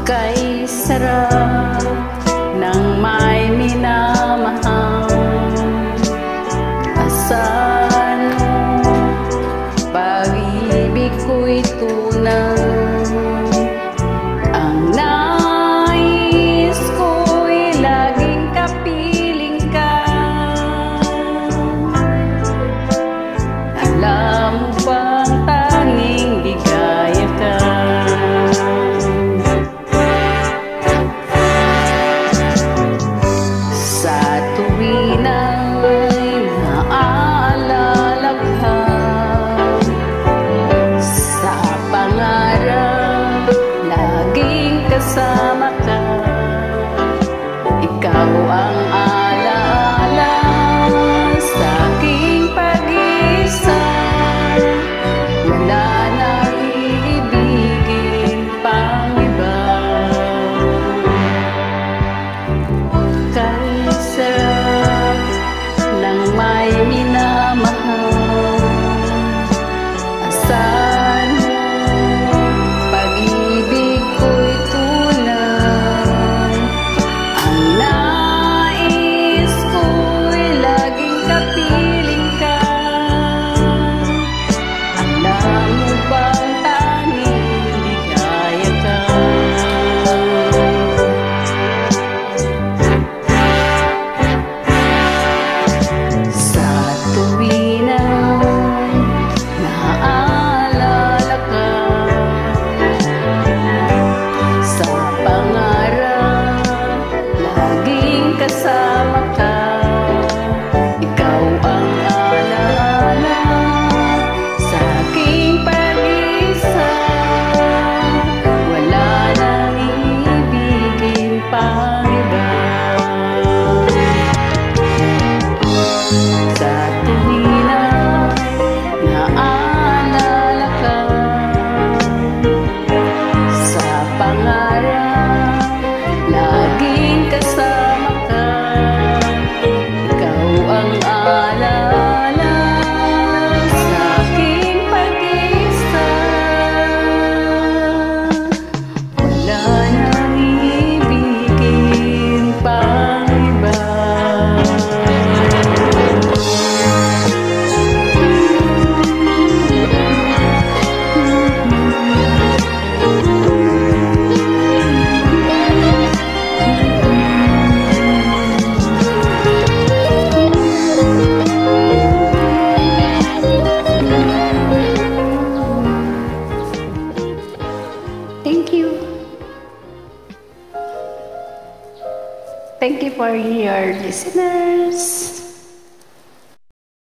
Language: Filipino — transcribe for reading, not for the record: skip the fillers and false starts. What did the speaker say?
Kay sarap ng may minamahal. Asan mo, pag-ibig ko'y tunay. Ang nais ko'y laging kapiling ka. Alam mo bang tanging ligaya ka? Kasama ka, ikaw ang alaala sa aking pag-isa. Wala nang iibigin pang iba. Kay sarap ng may minamahal. Asan mo, pag-ibig ko'y kasama ka, ikaw ang alaala sa aking pag-isa. Wala nang iibigin pang iba. Sa tuwing na naalala ka, sa pangarap laging kasama ka. Thank you. Thank you for your listeners.